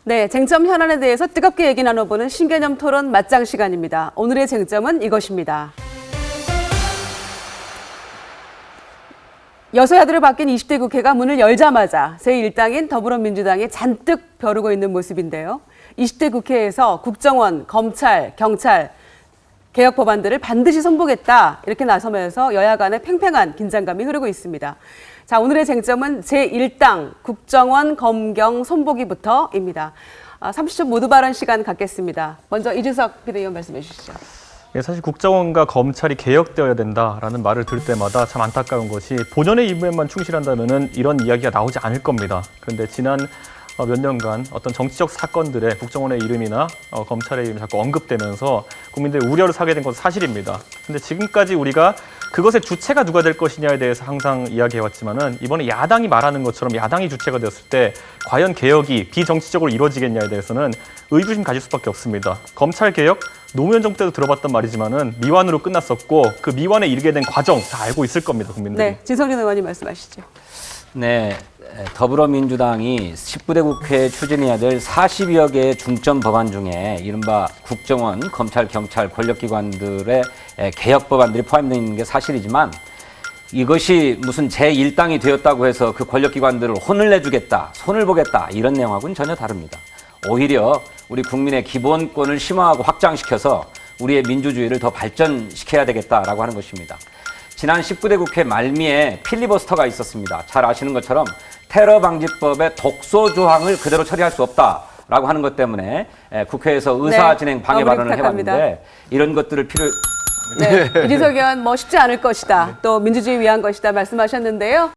네, 쟁점 현안에 대해서 뜨겁게 얘기 나눠보는 신개념 토론 맞짱 시간입니다. 오늘의 쟁점은 이것입니다. 여소야대로 바뀐 20대 국회가 문을 열자마자 제1당인 더불어민주당이 잔뜩 벼르고 있는 모습인데요. 20대 국회에서 국정원, 검찰, 경찰, 개혁 법안들을 반드시 손보겠다 이렇게 나서면서 여야 간의 팽팽한 긴장감이 흐르고 있습니다. 자, 오늘의 쟁점은 제1당 국정원, 검경 손보기부터입니다. 30초 모두 발언 시간 갖겠습니다. 먼저 이준석 비대위원 말씀해 주시죠. 예, 사실 국정원과 검찰이 개혁되어야 된다라는 말을 들을 때마다 참 안타까운 것이 본연의 임무에만 충실한다면은 이런 이야기가 나오지 않을 겁니다. 그런데 지난 몇 년간 어떤 정치적 사건들에 국정원의 이름이나 검찰의 이름이 자꾸 언급되면서 국민들이 우려를 사게 된 건 사실입니다. 그런데 지금까지 우리가 그것의 주체가 누가 될 것이냐에 대해서 항상 이야기해왔지만은 이번에 야당이 말하는 것처럼 야당이 주체가 되었을 때 과연 개혁이 비정치적으로 이루어지겠냐에 대해서는 의구심 가질 수밖에 없습니다. 검찰 개혁 노무현 정부 때도 들어봤단 말이지만은 미완으로 끝났었고 그 미완에 이르게 된 과정 다 알고 있을 겁니다, 국민들이. 네, 진성준 의원님 말씀하시죠. 네, 더불어민주당이 19대 국회에 추진해야 될 40여 개의 중점 법안 중에 이른바 국정원, 검찰, 경찰, 권력기관들의 개혁 법안들이 포함되어 있는 게 사실이지만 이것이 무슨 제1당이 되었다고 해서 그 권력기관들을 혼을 내주겠다, 손을 보겠다 이런 내용하고는 전혀 다릅니다. 오히려 우리 국민의 기본권을 심화하고 확장시켜서 우리의 민주주의를 더 발전시켜야 되겠다라고 하는 것입니다. 지난 19대 국회 말미에 필리버스터가 있었습니다. 잘 아시는 것처럼 테러방지법의 독소 조항을 그대로 처리할 수 없다라고 하는 것 때문에 국회에서 의사진행 방해 발언을 해왔는데 이런 것들을 네, 이준석 의원 쉽지 않을 것이다. 또 민주주의 위한 것이다 말씀하셨는데요.